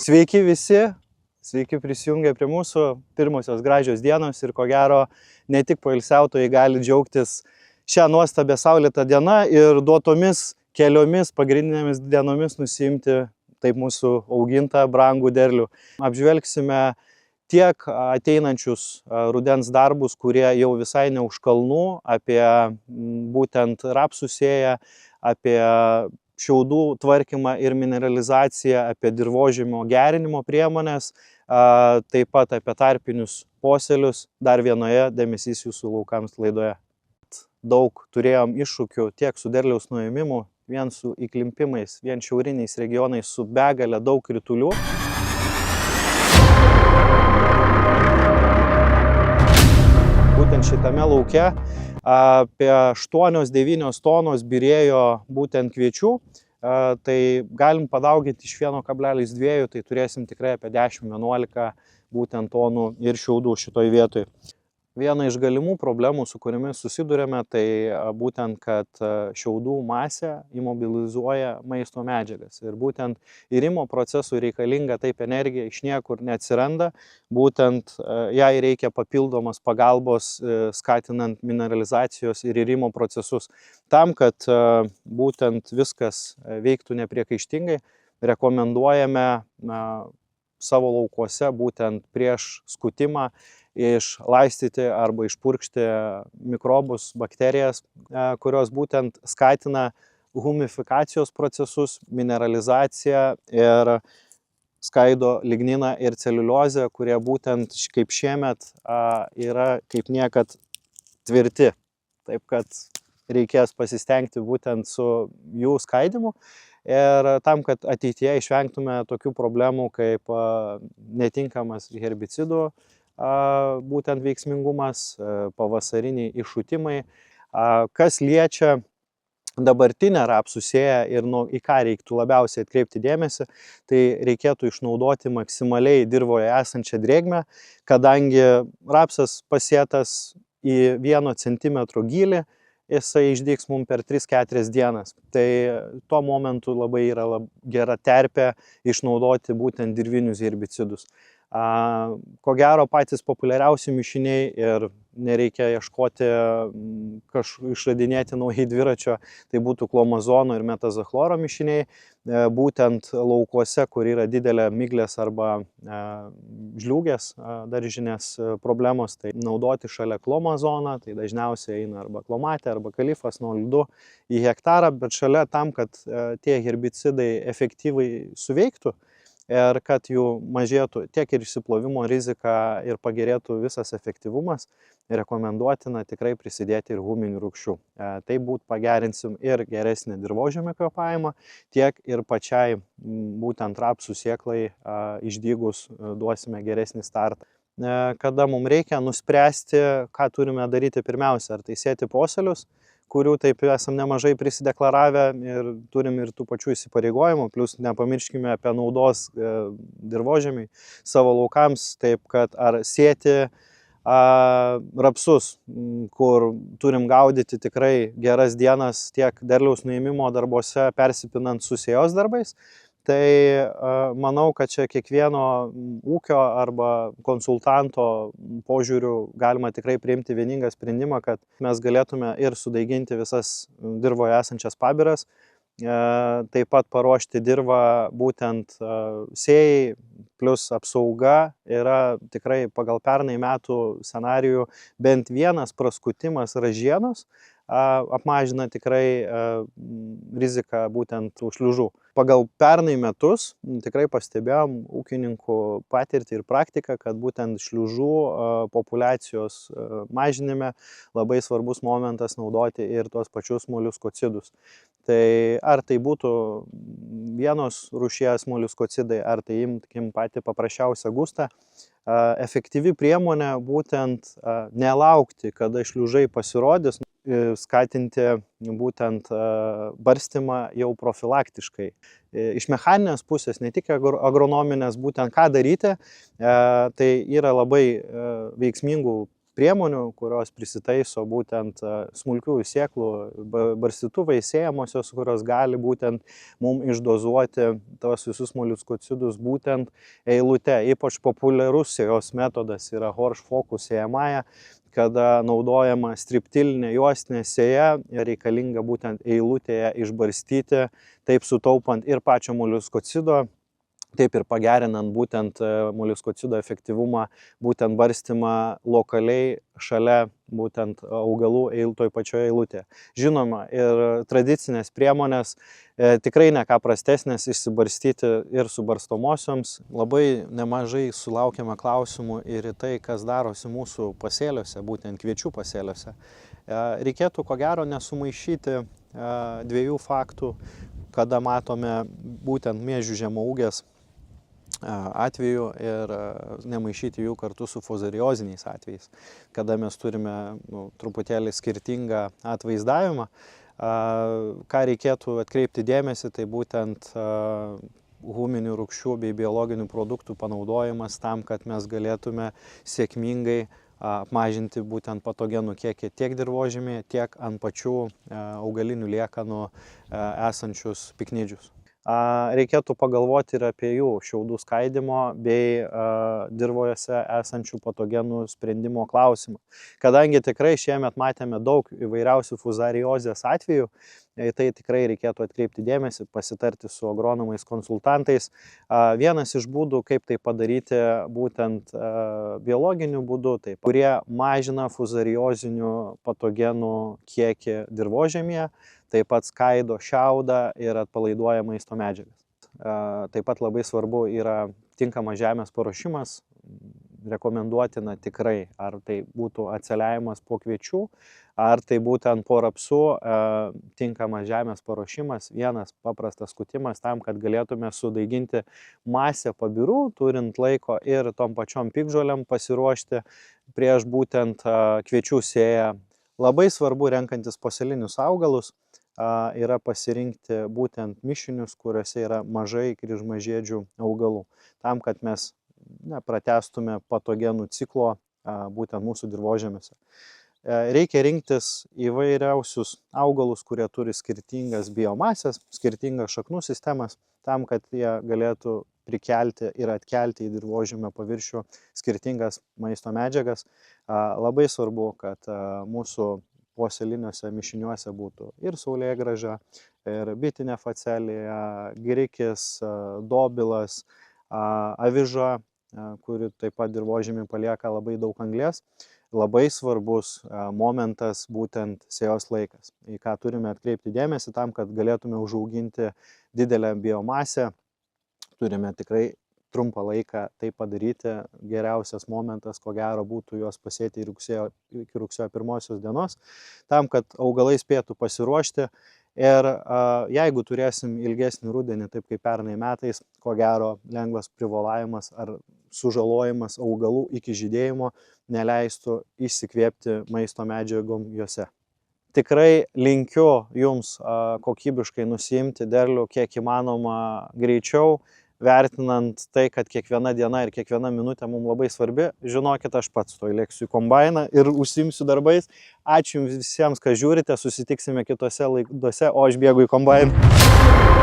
Sveiki visi, sveiki prisijungę prie mūsų pirmosios gražios dienos ir ko gero ne tik poilsiautojai gali džiaugtis šią nuostabę saulėtą dieną ir duotomis keliomis pagrindinėmis dienomis nusiimti taip mūsų augintą brangų derlių. Apžvelgsime tiek ateinančius rudens darbus, kurie jau visai ne už kalnų, apie būtent rapsų sėją, apie šiaudų tvarkymą ir mineralizaciją, apie dirvožemio gerinimo priemonės, taip pat apie tarpinius posėlius dar vienoje dėmesys jūsų laukams laidoje. Daug turėjom iššūkių tiek su derliaus nuėmimu, vien su įklimpimais, vien šiauriniais regionais su begalė daug kritulių. Būtent šitame lauke apie 8-9 tonos birėjo būtent kviečių, tai galim padauginti iš 1,2, tai turėsim tikrai apie 10-11 būtent tonų ir šiaudų šitoj vietoj. Viena iš galimų problemų, su kuriomis susidurėme, tai būtent, kad šiaudų masė imobilizuoja maisto medžiagas. Ir būtent irimo procesui reikalinga taip energija iš niekur neatsiranda, būtent jai reikia papildomos pagalbos skatinant mineralizacijos ir irimo procesus. Tam, kad būtent viskas veiktų nepriekaištingai, rekomenduojame savo laukuose būtent prieš skutimą išlaistyti arba išpurkšti mikrobus, bakterijas, kurios būtent skatina humifikacijos procesus, mineralizaciją ir skaido ligniną ir celiuliozę, kurie būtent kaip šiemet yra kaip niekad tvirti. Taip kad reikės pasistengti būtent su jų skaidimu. Ir tam, kad ateityje išvengtume tokių problemų kaip netinkamas herbicidų būtent veiksmingumas, pavasariniai iššutimai. Kas liečia dabartinę rapsų sėją ir į ką reiktų labiausiai atkreipti dėmesį, tai reikėtų išnaudoti maksimaliai dirvoje esančią drėgmę, kadangi rapsas pasėtas į 1 centimetro gylį, jisai išdygs mums per 3-4 dienas. Tai tuo momentu labai yra gera terpė išnaudoti būtent dirvinius herbicidus. Ko gero patys populiariausi mišiniai ir nereikia ieškoti, išradinėti naujai dviračio, tai būtų klomazono ir metazochloro mišiniai. Būtent laukuose, kur yra didelė miglės arba žliūgės daržinės problemos, tai naudoti šalia klomazoną, tai dažniausiai eina arba klomatė, arba kalifas 0,2 į hektarą, bet šalia tam, kad tie herbicidai efektyviai suveiktų, ir kad jų mažėtų tiek ir išsiplovimo rizika ir pagerėtų visas efektyvumas, rekomenduotina tikrai prisidėti ir huminių rūgščių. Tai pagerinsim ir geresnį dirvožemio kvėpavimą, tiek ir pačiai būtent rapsų sėklai išdygus duosime geresnį startą. Kada mums reikia nuspręsti, ką turime daryti pirmiausia, ar tai sėti posėlius, kurių taip esam nemažai prisideklaravę ir turim ir tų pačių įsipareigojimų, plus nepamirškime apie naudos dirvožemiui savo laukams, taip kad ar sėti rapsus, kur turim gaudyti tikrai geras dienas tiek derliaus nuėmimo darbuose persipinant su sėjos darbais, tai manau, kad čia kiekvieno ūkio arba konsultanto požiūriu galima tikrai priimti vieningą sprendimą, kad mes galėtume ir sudaiginti visas dirvoje esančias pabiras, taip pat paruošti dirvą būtent sėjai, plus apsauga yra tikrai pagal pernai metų scenarijų bent vienas praskutimas ražienos apmažina tikrai riziką būtent šliužų. Pagal pernai metus tikrai pastebėjom ūkininkų patirtį ir praktiką, kad būtent šliužų populiacijos mažinime labai svarbus momentas naudoti ir tuos pačius moliuskocidus. Tai ar tai būtų vienos rūšies moliuskocidai, ar tai imkim patį paprasčiausią gustą, efektyvi priemonė būtent nelaukti, kada šliužai pasirodys, skatinti būtent barstymą jau profilaktiškai. Iš mechaninės pusės, ne tik agronominės, būtent ką daryti, tai yra labai veiksmingų priemonių, kurios prisitaiso būtent smulkiųjų sėklų barstytuvai, sėjamosios, kurios gali būtent mums išdozuoti tos visus moliuskocidus būtent eilute. Ypač populiarus sėjos metodas yra Horsch Focus sėjamąja, kada naudojama striptilinė juostinė sėja, reikalinga būtent eilutėje išbarstyti, taip sutaupant ir pačio moliuskocido, taip ir pagerinant būtent moliuskocido efektyvumą, būtent barstymą lokaliai šalia būtent augalų toj pačioje eilutėje. Žinoma, ir tradicinės priemonės tikrai ne ką prastesnės išsibarstyti ir su barstomosioms. Labai nemažai sulaukiame klausimų ir į tai, kas darosi mūsų pasėliuose, būtent kviečių pasėliuose. Reikėtų ko gero nesumaišyti dviejų faktų, kada matome būtent miežių žemaūgės atveju ir nemaišyti jų kartu su fuzarioziniais atvejais, kada mes turime truputėlį skirtingą atvaizdavimą. Ką reikėtų atkreipti dėmesį, tai būtent huminių rūgščių bei biologinių produktų panaudojimas tam, kad mes galėtume sėkmingai apmažinti būtent patogenų kiekį tiek dirvožemėje, tiek ant pačių augalinių liekanų esančius piknidžius. Reikėtų pagalvoti ir apie jų šiaudų skaidymo bei dirvojose esančių patogenų sprendimo klausimą. Kadangi tikrai šiemet matėme daug įvairiausių fuzariozės atvejų, tai tikrai reikėtų atkreipti dėmesį, pasitarti su agronomais konsultantais. Vienas iš būdų, kaip tai padaryti būtent biologiniu būdu, tai kurie mažina fuzariozinių patogenų kiekį dirvožemėje, taip pat skaido šiaudą ir atpalaiduoja maisto medžiagas. Taip pat labai svarbu yra tinkamas žemės paruošimas, rekomenduotina tikrai, ar tai būtų atseliavimas po kviečių, ar tai būtent po rapsų, tinkamas žemės paruošimas, vienas paprastas skutimas tam, kad galėtume sudaiginti masę pabirų, turint laiko ir tom pačiom piktžolėm pasiruošti prieš būtent kviečių sėją. Labai svarbu renkantis posėlinius augalus yra pasirinkti būtent mišinius, kuriuose yra mažai kryžmažiedžių augalų, tam, kad mes pratęstume patogenų ciklo būtent mūsų dirvožemiuose. Reikia rinktis įvairiausius augalus, kurie turi skirtingas biomasės, skirtingas šaknų sistemas, tam, kad jie galėtų prikelti ir atkelti į dirvožemio paviršių skirtingas maisto medžiagas. Labai svarbu, kad mūsų posėliniuose mišiniuose būtų ir saulėgrąža, ir bitinė facelija, grikis, dobilas, aviža, kuri taip pat dirvožemį palieka labai daug anglies. Labai svarbus momentas būtent sėjos laikas, į ką turime atkreipti dėmesį tam, kad galėtume užauginti didelę biomasę. Turime tikrai trumpą laiką tai padaryti. Geriausias momentas, ko gero, būtų juos pasėti iki rugsėjo 1 dienos, tam, kad augalai spėtų pasiruošti. Ir jeigu turėsim ilgesnį rudenį, taip kaip pernai metais, ko gero lengvas privolavimas ar sužalojimas augalų iki žydėjimo neleistų išsikvėpti maisto medžiagom juose. Tikrai linkiu jums kokybiškai nusiimti derlių kiek įmanoma greičiau, vertinant tai, kad kiekviena diena ir kiekviena minutė mums labai svarbi. Žinokit, aš pats to lėksiu į kombainą ir užsiimsiu darbais. Ačiū jums visiems, kas žiūrite, susitiksime kitose laidose, o aš bėgu į kombainą.